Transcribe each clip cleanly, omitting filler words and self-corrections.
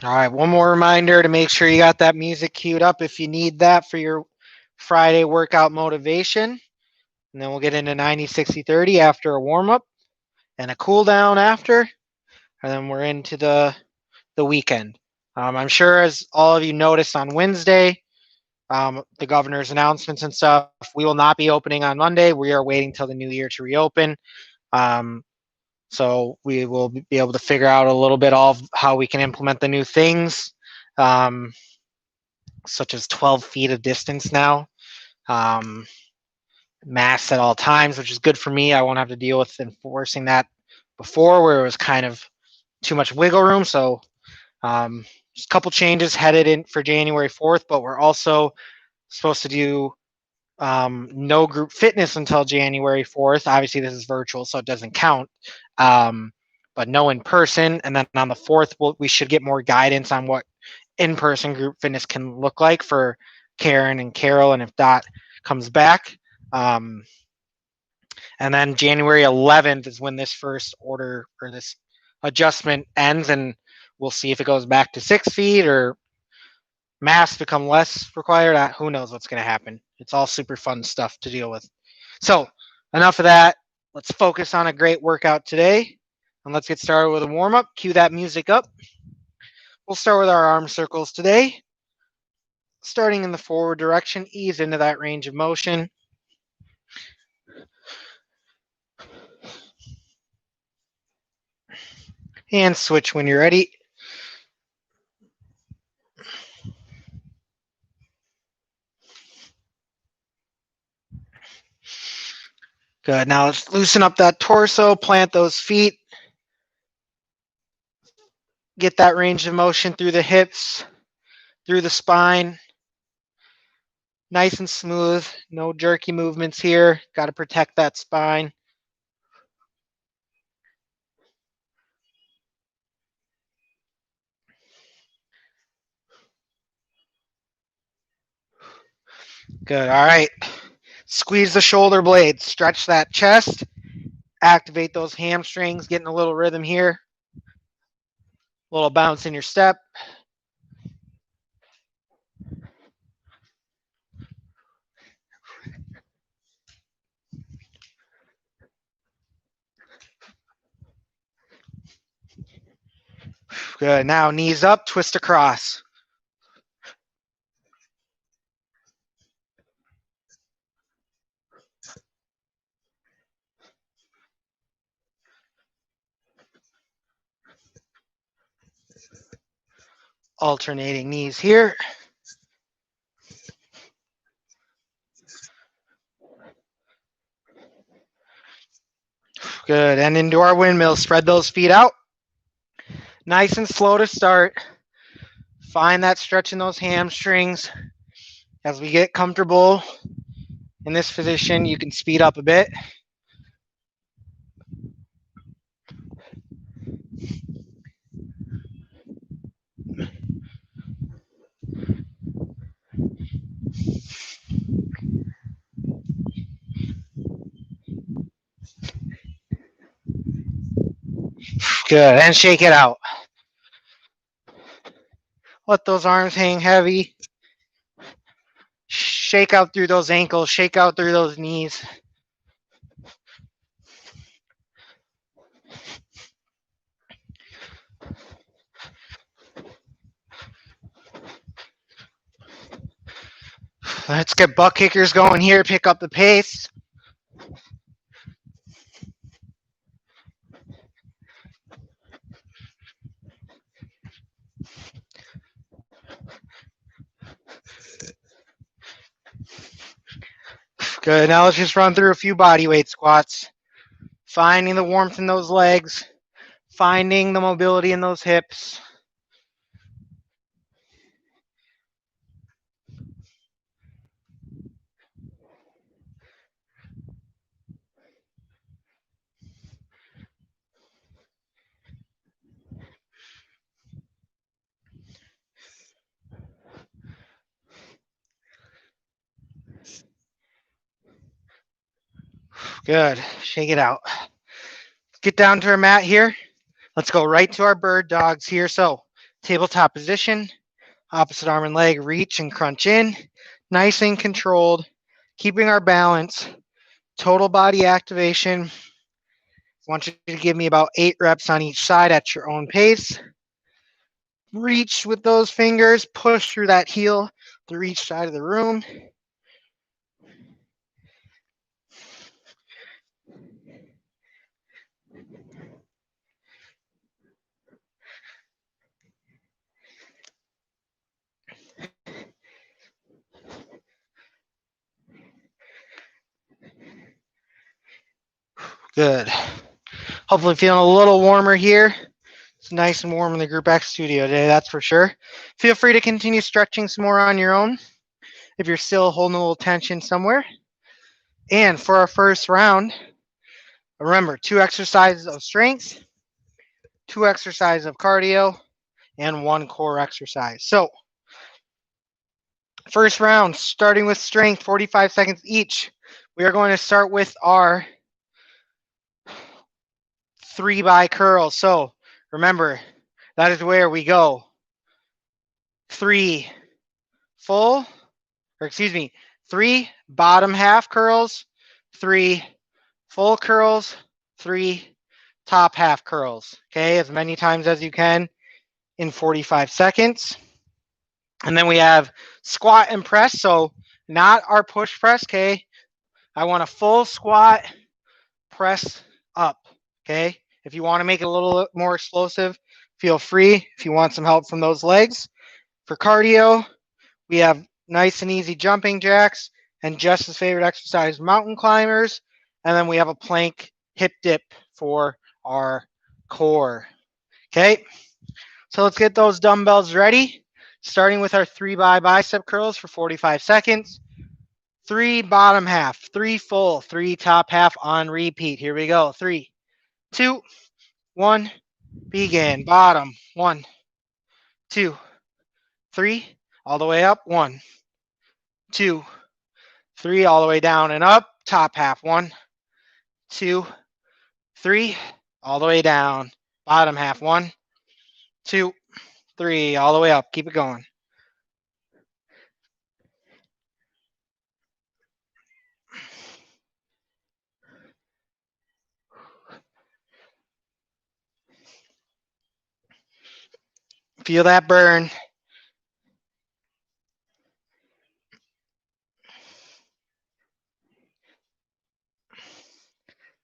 All right, one more reminder to make sure you got that music queued up if you need that for your Friday workout motivation. And then we'll get into 90, 60, 30 after a warm up and a cool down after. And then we're into the weekend. I'm sure as all of you noticed on Wednesday, the governor's announcements and stuff, we will not be opening on Monday. We are waiting till the new year to reopen. Um, so we will be able to figure out a little bit of how we can implement the new things, um, such as 12 feet of distance now, um, masks at all times, which is good for me. I won't have to deal with enforcing that before, where it was kind of too much wiggle room. So just a couple changes headed in for January 4th, but we're also supposed to do no group fitness until January 4th. Obviously, this is virtual, so it doesn't count. But no in person. And then on the 4th, we should get more guidance on what in person group fitness can look like for Karen and Carol, and if Dot comes back. Um, and then January 11th is when this first order or this adjustment ends, and we'll see if it goes back to 6 feet or masks become less required. Who knows what's going to happen? It's all super fun stuff to deal with. So, enough of that. Let's focus on a great workout today. And let's get started with a warm up. Cue that music up. We'll start with our arm circles today. Starting in the forward direction, ease into that range of motion. And switch when you're ready. Good. Now let's loosen up that torso, plant those feet. Get that range of motion through the hips, through the spine. Nice and smooth. No jerky movements here. Got to protect that spine. Good. All right. Squeeze the shoulder blades. Stretch that chest. Activate those hamstrings. Getting a little rhythm here. A little bounce in your step. Good. Now knees up. Twist across. Alternating knees here. Good. And into our windmill. Spread those feet out. Nice and slow to start. Find that stretch in those hamstrings. As we get comfortable in this position, you can speed up a bit. Good. And shake it out. Let those arms hang heavy. Shake out through those ankles. Shake out through those knees. Let's get butt kickers going here. Pick up the pace. Good. Now let's just run through a few body weight squats. Finding the warmth in those legs. Finding the mobility in those hips. Good. Shake it out. Get down to our mat here. Let's go right to our bird dogs here. So tabletop position, opposite arm and leg, reach and crunch in. Nice and controlled. Keeping our balance. Total body activation. I want you to give me about 8 reps on each side at your own pace. Reach with those fingers. Push through that heel through each side of the room. Good. Hopefully feeling a little warmer here. It's nice and warm in the Group X studio today, that's for sure. Feel free to continue stretching some more on your own if you're still holding a little tension somewhere. And for our first round, remember 2 exercises of strength, 2 exercises of cardio, and 1 core exercise. So first round, starting with strength, 45 seconds each. We are going to start with our 3 by curls. So remember, that is where we go 3 full, or excuse me, 3 bottom half curls, 3 full curls, 3 top half curls. Okay, as many times as you can in 45 seconds. And then we have squat and press. So not our push press. Okay, I want a full squat, press up. Okay, if you want to make it a little more explosive, feel free. If you want some help from those legs. For cardio, we have nice and easy jumping jacks and just as favorite exercise, mountain climbers. And then we have a plank hip dip for our core. Okay, so let's get those dumbbells ready. Starting with our 3 by bicep curls for 45 seconds. 3 bottom half, 3 full, 3 top half on repeat. Here we go. 3, 2, 1, begin. Bottom, 1, 2, 3, all the way up. 1, 2, 3, all the way down and up. Top half. 1, 2, 3, all the way down. Bottom half. 1, 2, 3, all the way up. Keep it going. Feel that burn.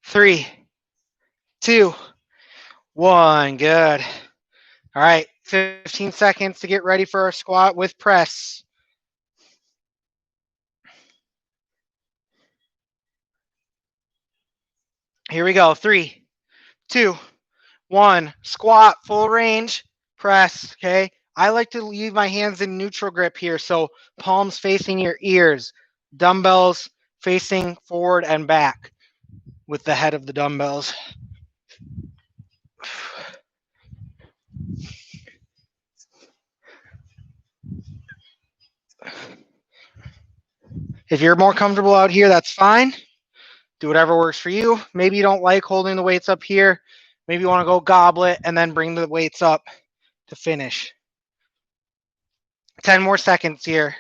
Three, 2, 1. Good. All right, 15 seconds to get ready for our squat with press. Here we go. 3, 2, 1. Squat, full range, press. Okay. I like to leave my hands in neutral grip here. So palms facing your ears, dumbbells facing forward and back with the head of the dumbbells. If you're more comfortable out here, that's fine. Do whatever works for you. Maybe you don't like holding the weights up here. Maybe you want to go goblet and then bring the weights up to finish. 10 more seconds here.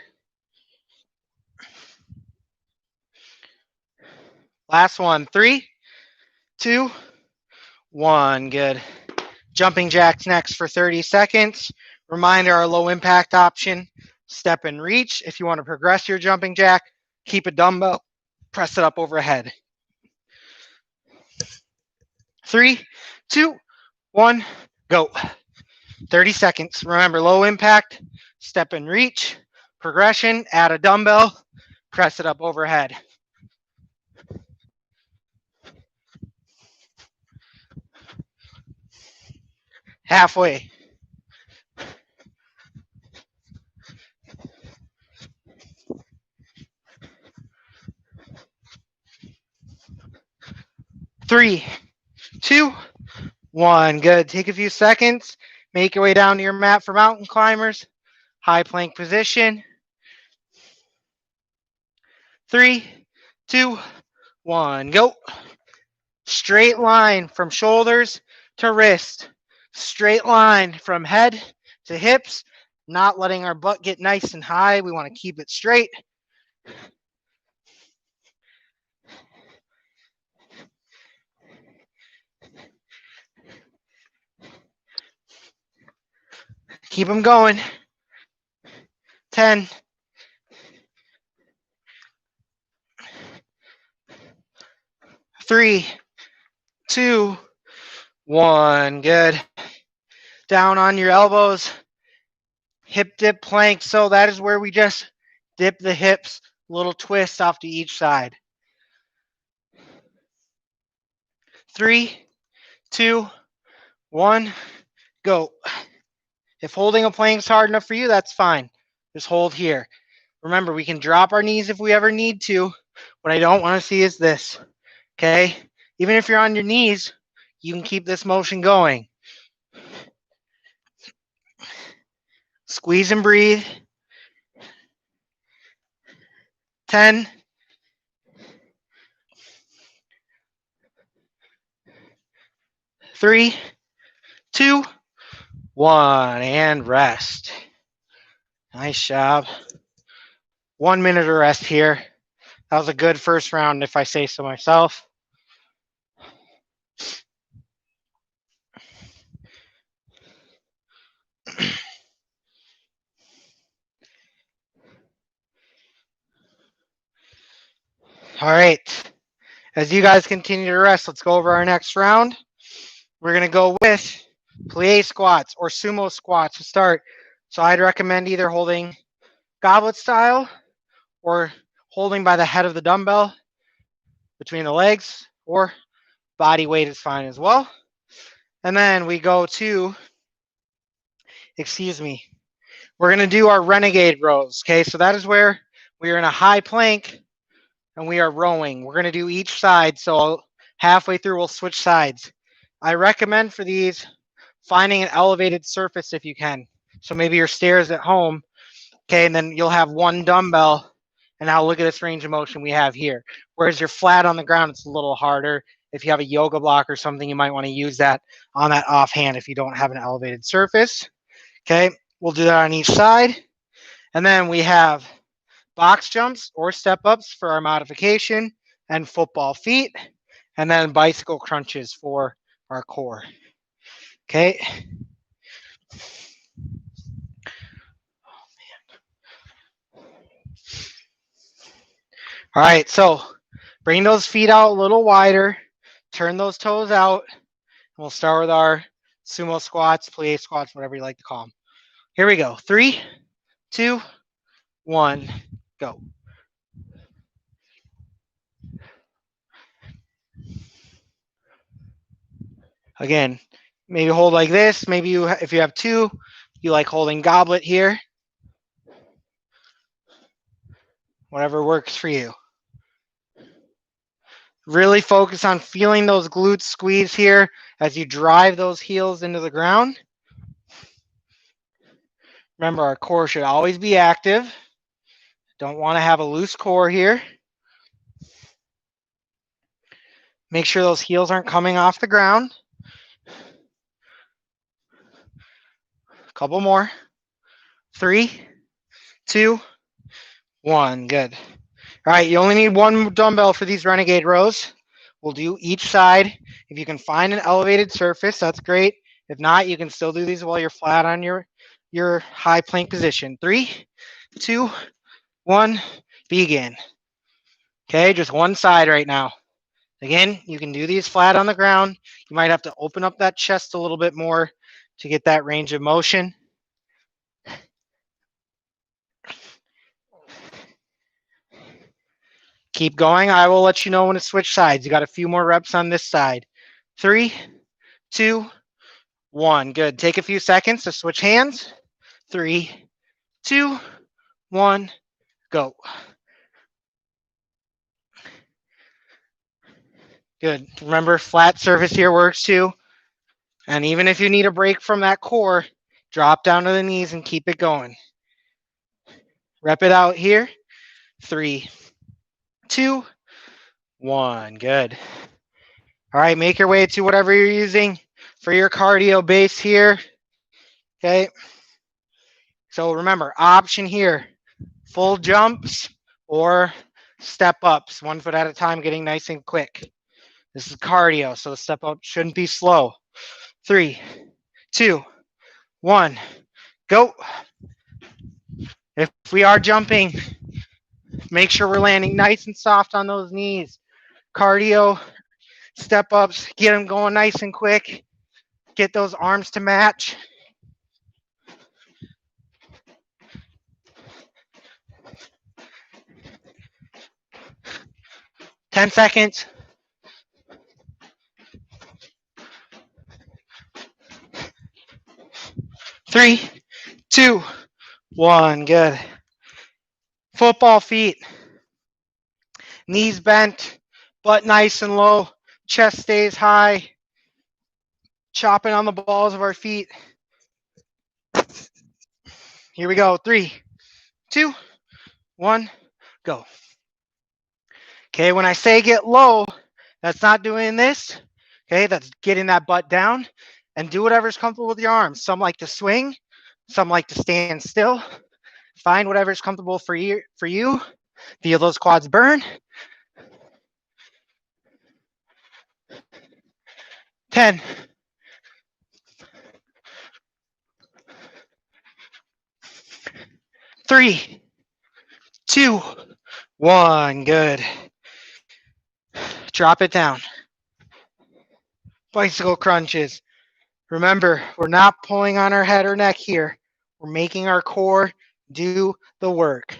Last one. 3, 2, 1. Good. Jumping jacks next for 30 seconds. Reminder, our low impact option, step and reach. If you want to progress your jumping jack, keep a dumbbell, press it up overhead. 3, 2, 1, go. 30 seconds. Remember, low impact, step and reach. Progression, add a dumbbell, press it up overhead. Halfway. Three, 2, 1. Good. Take a few seconds. Make your way down to your mat for mountain climbers. High plank position. 3, 2, 1, go. Straight line from shoulders to wrist. Straight line from head to hips, not letting our butt get nice and high. We want to keep it straight. Keep them going. 10. 3, 2, 1. Good. Down on your elbows. Hip dip plank. So that is where we just dip the hips, little twist off to each side. 3, 2, 1, go. If holding a plank is hard enough for you, that's fine. Just hold here. Remember, we can drop our knees if we ever need to. What I don't want to see is this. Okay? Even if you're on your knees, you can keep this motion going. Squeeze and breathe. 10. 3, 2, 1, and rest. Nice job. 1 minute of rest here. That was a good first round, if I say so myself. All right. As you guys continue to rest, let's go over our next round. We're going to go with plie squats or sumo squats to start. So I'd recommend either holding goblet style or holding by the head of the dumbbell between the legs, or body weight is fine as well. And then we go to, we're going to do our renegade rows. Okay, so that is where we are in a high plank and we are rowing. We're going to do each side. So halfway through, we'll switch sides. I recommend for these finding an elevated surface if you can. So maybe your stairs at home, okay, and then you'll have one dumbbell. And now look at this range of motion we have here. Whereas you're flat on the ground, it's a little harder. If you have a yoga block or something, you might want to use that on that offhand if you don't have an elevated surface. Okay, we'll do that on each side. And then we have box jumps or step ups for our modification, and football feet, and then bicycle crunches for our core. Okay. All right, so bring those feet out a little wider, turn those toes out, and we'll start with our sumo squats, plie squats, whatever you like to call them. Here we go. 3, 2, 1, go. Again, maybe hold like this. Maybe if you have two, you like holding goblet here. Whatever works for you. Really focus on feeling those glutes squeeze here as you drive those heels into the ground. Remember, our core should always be active. Don't want to have a loose core here. Make sure those heels aren't coming off the ground. A couple more. 3, 2, 1. Good. All right, you only need one dumbbell for these renegade rows. We'll do each side. If you can find an elevated surface, that's great. If not, you can still do these while you're flat on your high plank position. 3, 2, 1, begin. Okay, just one side right now. Again, you can do these flat on the ground. You might have to open up that chest a little bit more to get that range of motion. Keep going. I will let you know when to switch sides. You got a few more reps on this side. 3, 2, 1. Good. Take a few seconds to switch hands. 3, 2, 1, go. Good. Remember, flat surface here works too. And even if you need a break from that core, drop down to the knees and keep it going. Rep it out here. 3, 2, 1. Good. All right, make your way to whatever you're using for your cardio base here. Okay. So remember, option here, full jumps or step ups, 1 foot at a time, getting nice and quick. This is cardio, so the step up shouldn't be slow. 3, 2, 1, go. If we are jumping, make sure we're landing nice and soft on those knees. Cardio, step ups, get them going nice and quick. Get those arms to match. Ten seconds. 3, 2, 1. Good. Football feet. Knees bent, butt nice and low, chest stays high. Chopping on the balls of our feet. Here we go. 3, 2, 1, go. Okay, when I say get low, that's not doing this. Okay, that's getting that butt down and do whatever's comfortable with your arms. Some like to swing, some like to stand still. Find whatever's comfortable for you. Feel those quads burn. 10. 3, 2, 1. Good. Drop it down. Bicycle crunches. Remember, we're not pulling on our head or neck here. We're making our core do the work.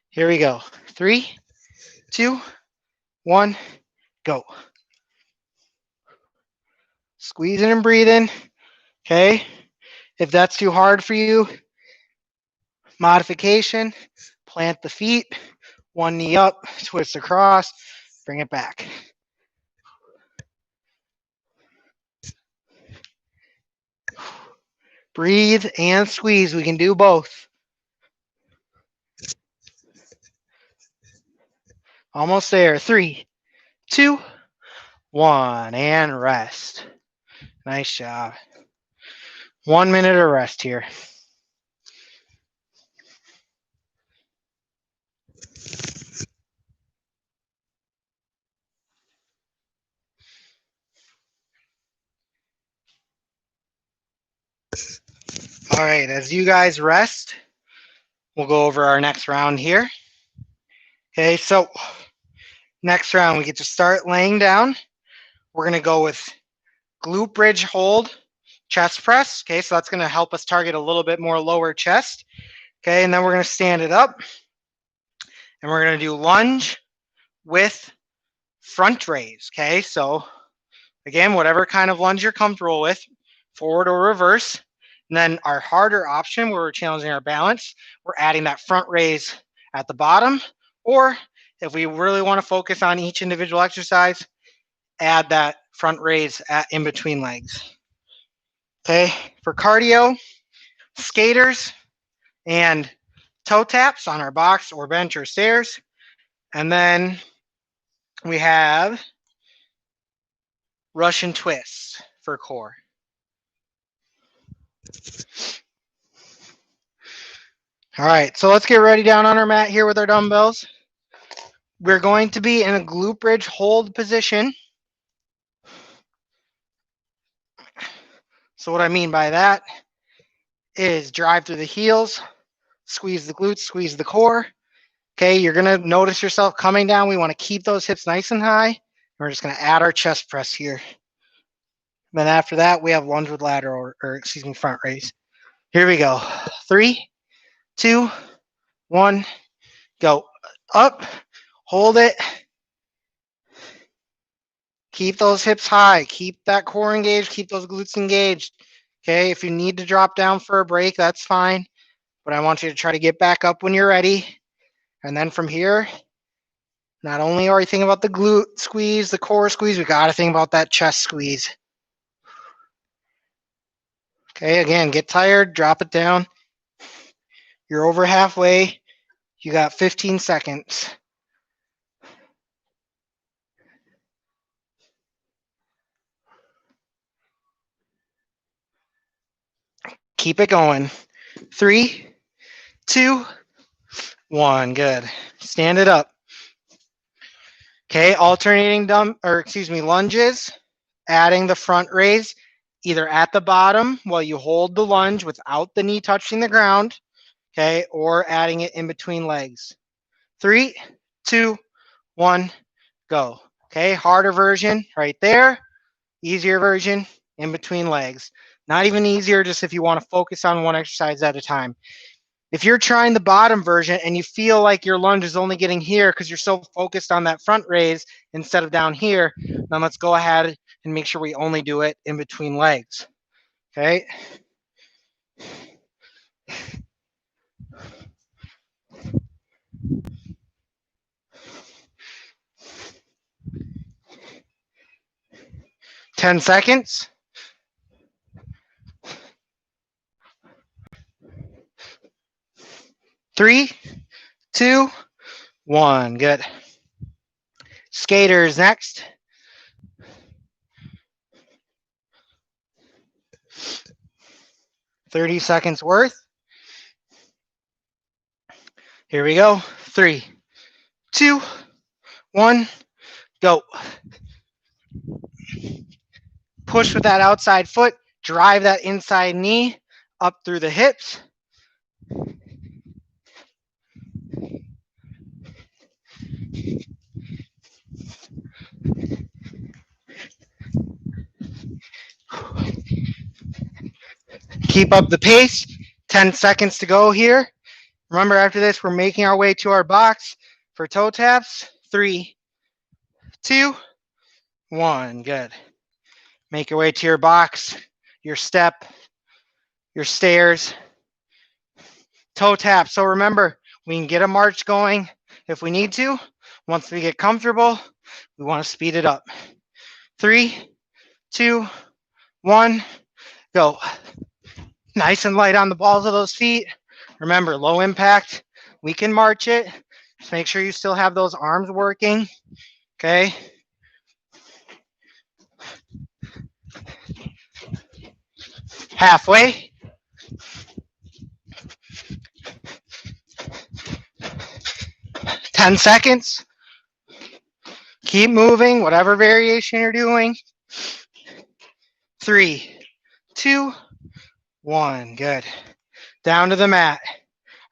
Here we go. 3, 2, 1, go. Squeezing and breathing. Okay. If that's too hard for you, modification, plant the feet, one knee up, twist across, bring it back. Breathe and squeeze. We can do both. Almost there. 3, 2, 1, and rest. Nice job. 1 minute of rest here. All right, as you guys rest, we'll go over our next round here. Okay, so next round, we get to start laying down. We're going to go with glute bridge hold, chest press. Okay, so that's going to help us target a little bit more lower chest. Okay, and then we're going to stand it up. And we're going to do lunge with front raise. Okay, so again, whatever kind of lunge you're comfortable with, forward or reverse. And then our harder option where we're challenging our balance, we're adding that front raise at the bottom. Or if we really want to focus on each individual exercise, add that front raise in between legs. Okay, for cardio, skaters and toe taps on our box or bench or stairs. And then we have Russian twists for core. All right, so let's get ready down on our mat here with our dumbbells. We're going to be in a glute bridge hold position. So what I mean by that is drive through the heels, squeeze the glutes, squeeze the core. Okay, you're gonna notice yourself coming down. We wanna keep those hips nice and high. We're just gonna add our chest press here. Then after that, we have lunge with lateral, or excuse me, front raise. Here we go. 3, 2, 1, go. Up, hold it. Keep those hips high. Keep that core engaged. Keep those glutes engaged. Okay, if you need to drop down for a break, that's fine. But I want you to try to get back up when you're ready. And then from here, not only are we thinking about the glute squeeze, the core squeeze, we got to think about that chest squeeze. Okay, again, get tired, drop it down. You're over halfway. You got 15 seconds. Keep it going. 3, 2, 1. Good. Stand it up. Okay, alternating lunges, adding the front raise either at the bottom while you hold the lunge without the knee touching the ground, okay, or adding it in between legs. 3, 2, 1, go. Okay, harder version right there, easier version in between legs. Not even easier, just if you want to focus on one exercise at a time. If you're trying the bottom version and you feel like your lunge is only getting here because you're so focused on that front raise instead of down here, then let's go ahead and make sure we only do it in between legs. Okay. Ten seconds. 3, 2, 1. Good. Skaters next. $30 seconds worth. Here we go. 3, 2, 1, go. Push with that outside foot. Drive that inside knee up through the hips. Keep up the pace. 10 seconds to go here. Remember, after this, we're making our way to our box for toe taps. 3, 2, 1. Good. Make your way to your box, your step, your stairs, toe tap. So remember, we can get a march going if we need to. Once we get comfortable, we want to speed it up. 3, 2, 1, go. Nice and light on the balls of those feet. Remember, low impact. We can march it. Just make sure you still have those arms working. Okay. Halfway. Ten seconds. Keep moving, whatever variation you're doing. 3, 2, 1. Good. Down to the mat.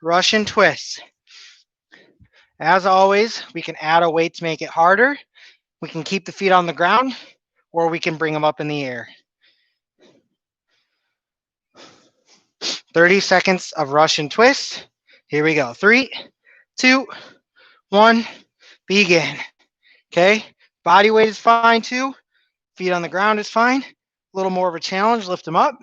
Russian twist. As always, we can add a weight to make it harder. We can keep the feet on the ground, or we can bring them up in the air. 30 seconds of Russian twist. Here we go. 3, 2, 1, begin. Okay, body weight is fine too. Feet on the ground is fine. A little more of a challenge, lift them up.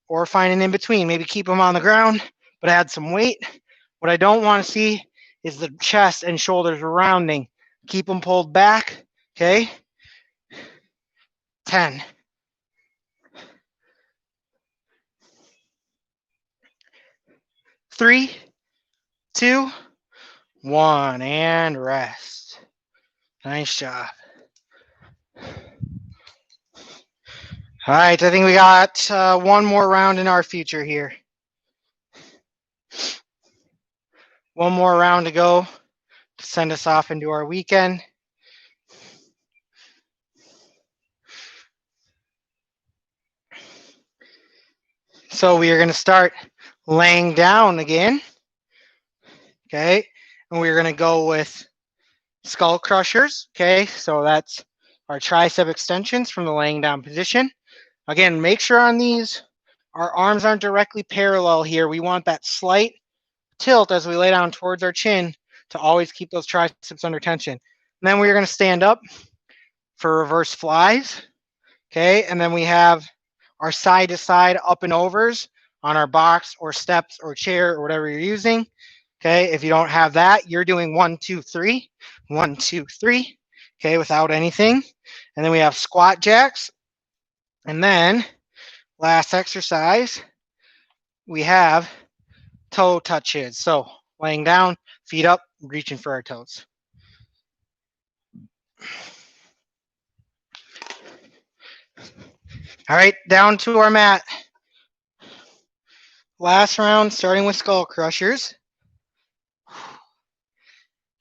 Or find an in between. Maybe keep them on the ground, but add some weight. What I don't want to see is the chest and shoulders rounding. Keep them pulled back. Okay. 10. 3, 2, 1, and rest. Nice job. All right, I think we got one more round in our future here. One more round to go to send us off into our weekend. So we are going to start laying down again. Okay, and we're going to go with skull crushers. Okay, so that's our tricep extensions from the laying down position. Again, make sure on these, our arms aren't directly parallel here. We want that slight tilt as we lay down towards our chin to always keep those triceps under tension. And then we're going to stand up for reverse flies. Okay, and then we have our side to side up and overs on our box or steps or chair or whatever you're using. Okay, if you don't have that, you're doing 1, 2, 3, 1, 2, 3. Okay, without anything. And then we have squat jacks. And then last exercise, we have toe touches. So laying down, feet up, reaching for our toes. All right, down to our mat. Last round, starting with skull crushers.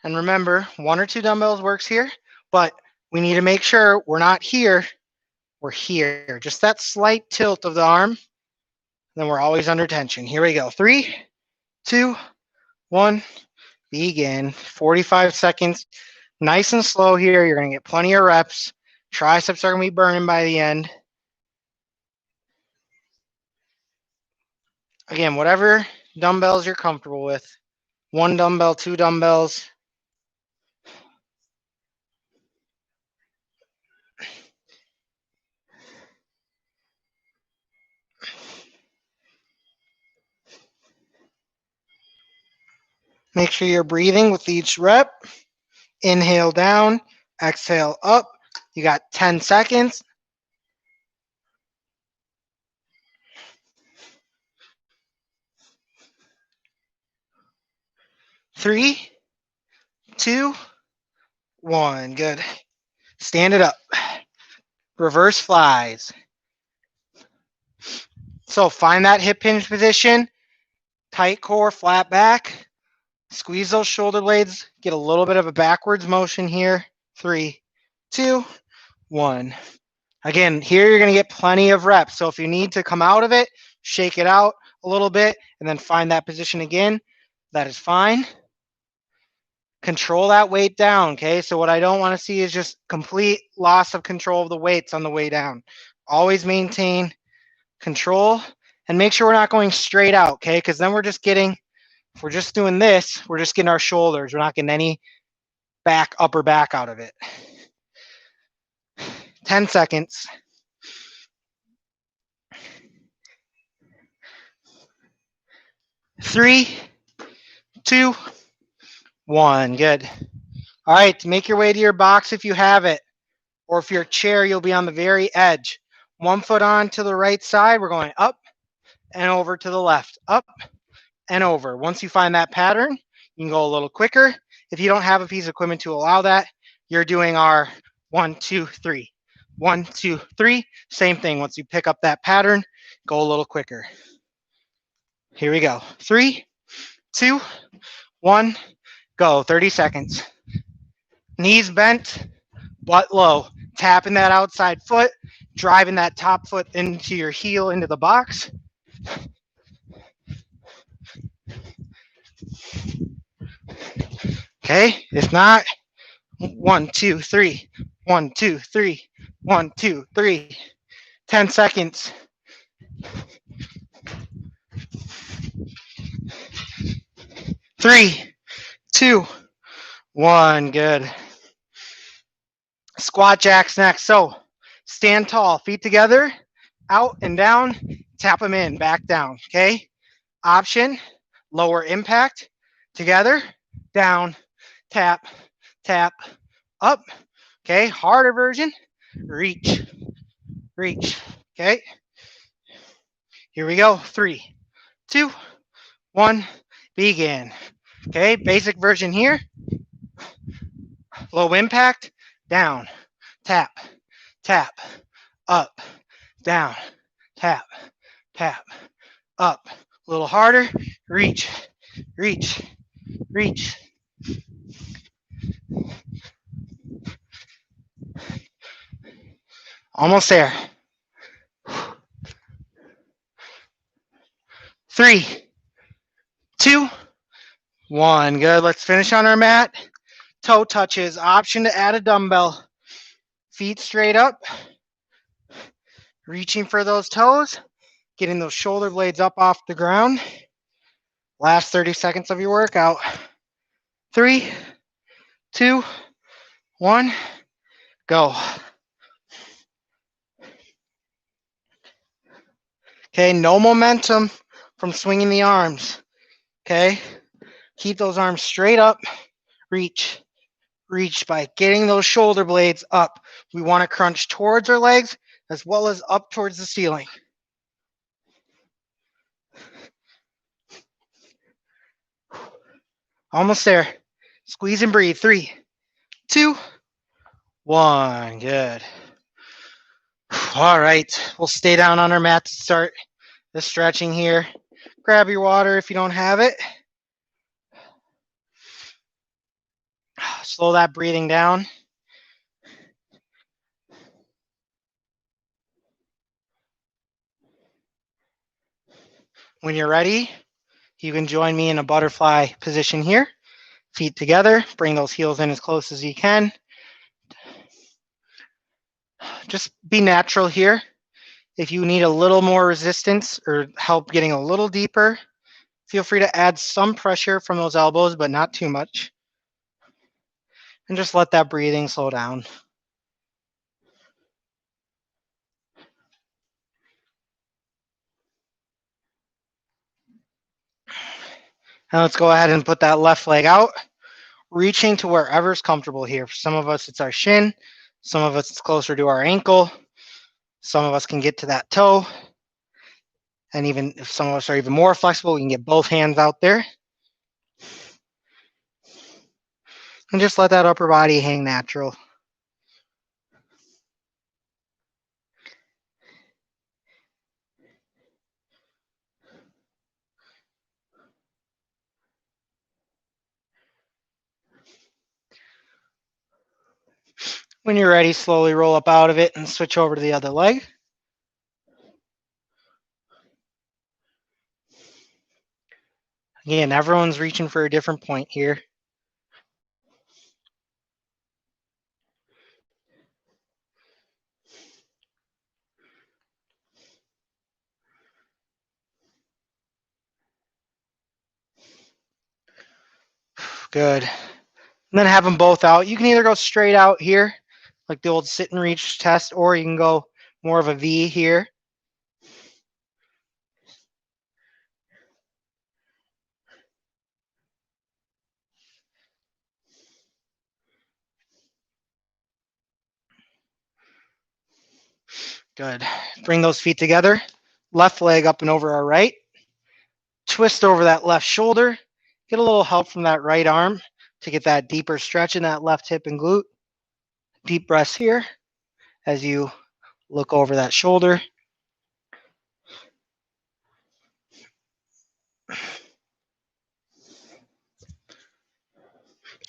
And remember, 1 or 2 dumbbells works here, but we need to make sure we're not here, we're here. Just that slight tilt of the arm, then we're always under tension. Here we go. 3, 2, 1, begin. 45 seconds. Nice and slow here. You're going to get plenty of reps. Triceps are going to be burning by the end. Again, whatever dumbbells you're comfortable with. 1 dumbbell, 2 dumbbells. Make sure you're breathing with each rep. Inhale down, exhale up. You got 10 seconds. 3, 2, 1. Good. Stand it up. Reverse flies. So find that hip hinge position. Tight core, flat back. Squeeze those shoulder blades. Get a little bit of a backwards motion here. 3, 2, 1. Again, here you're going to get plenty of reps. So if you need to come out of it, shake it out a little bit, and then find that position again, that is fine. Control that weight down, okay? So what I don't want to see is just complete loss of control of the weights on the way down. Always maintain control and make sure we're not going straight out, okay? Because then we're just getting, if we're just doing this, we're just getting our shoulders. We're not getting any upper back out of it. 10 seconds. 3, 2, 1. Good. All right, make your way to your box if you have it. Or if you're a chair, you'll be on the very edge. 1 foot on to the right side. We're going up and over to the left. Up and over. Once you find that pattern, you can go a little quicker. If you don't have a piece of equipment to allow that, you're doing our 1, 2, 3. 1, 2, 3. Same thing. Once you pick up that pattern, go a little quicker. Here we go. 3, 2, 1, go. 30 seconds. Knees bent, butt low. Tapping that outside foot, driving that top foot into your heel into the box. Okay, if not, 1, 2, 3. 1, 2, 3. 1, 2, 3. 10 seconds. 3, 2, 1. Good. Squat jacks next. So stand tall, feet together, out and down, tap them in, back down. Okay. Option, lower impact, together, down, tap, tap, up. Okay. Harder version, reach, reach. Okay. Here we go. 3, 2, 1, begin. Okay. Basic version here. Low impact, down, tap, tap, up, down, tap, tap, up. A little harder, reach, reach, reach. Almost there. 3, 2, 1. Good. Let's finish on our mat. Toe touches. Option to add a dumbbell. Feet straight up. Reaching for those toes. Getting those shoulder blades up off the ground. Last 30 seconds of your workout. 3, 2, 1, go. Okay, no momentum from swinging the arms. Okay, keep those arms straight up. Reach, reach by getting those shoulder blades up. We want to crunch towards our legs as well as up towards the ceiling. Almost there. Squeeze and breathe. 3, 2, 1. Good. All right. We'll stay down on our mat to start the stretching here. Grab your water if you don't have it. Slow that breathing down. When you're ready, you can join me in a butterfly position here. Feet together. Bring those heels in as close as you can. Just be natural here. If you need a little more resistance or help getting a little deeper, feel free to add some pressure from those elbows, but not too much. And just let that breathing slow down. Now let's go ahead and put that left leg out, reaching to wherever's comfortable here. For some of us, it's our shin. Some of us, it's closer to our ankle. Some of us can get to that toe. And even if some of us are even more flexible, we can get both hands out there. And just let that upper body hang natural. When you're ready, slowly roll up out of it and switch over to the other leg. Again, everyone's reaching for a different point here. Good. And then have them both out. You can either go straight out here, like the old sit and reach test, or you can go more of a V here. Good. Bring those feet together. Left leg up and over our right. Twist over that left shoulder. Get a little help from that right arm to get that deeper stretch in that left hip and glute. Deep breaths here as you look over that shoulder.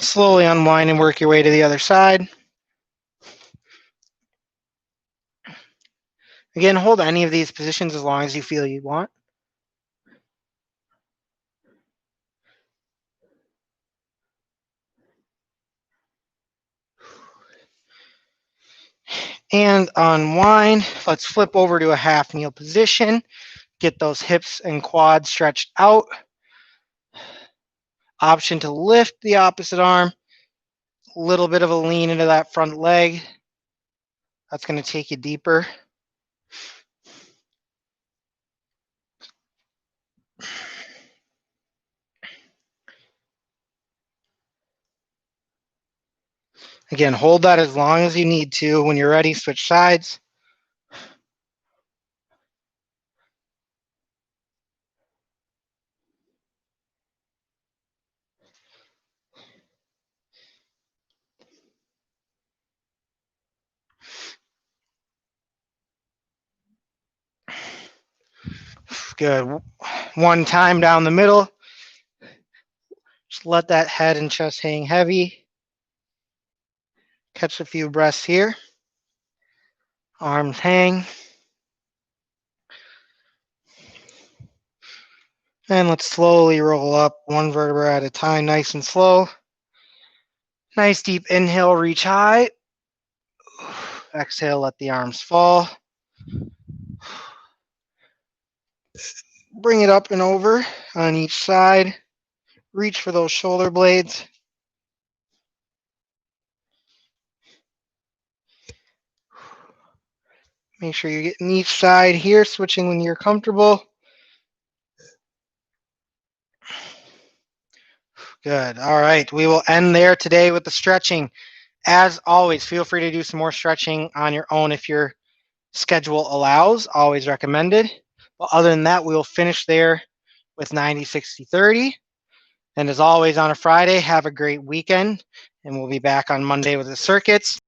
Slowly unwind and work your way to the other side. Again, hold any of these positions as long as you feel you want. And unwind. Let's flip over to a half kneel position. Get those hips and quads stretched out. Option to lift the opposite arm. A little bit of a lean into that front leg. That's going to take you deeper. Again, hold that as long as you need to. When you're ready, switch sides. Good. One time down the middle. Just let that head and chest hang heavy. Catch a few breaths here. Arms hang. And let's slowly roll up one vertebra at a time, nice and slow. Nice deep inhale, reach high. Exhale, let the arms fall. Bring it up and over on each side. Reach for those shoulder blades. Make sure you're getting each side here, switching when you're comfortable. Good. All right. We will end there today with the stretching. As always, feel free to do some more stretching on your own if your schedule allows. Always recommended. But other than that, we will finish there with 90, 60, 30. And as always on a Friday, have a great weekend. And we'll be back on Monday with the circuits.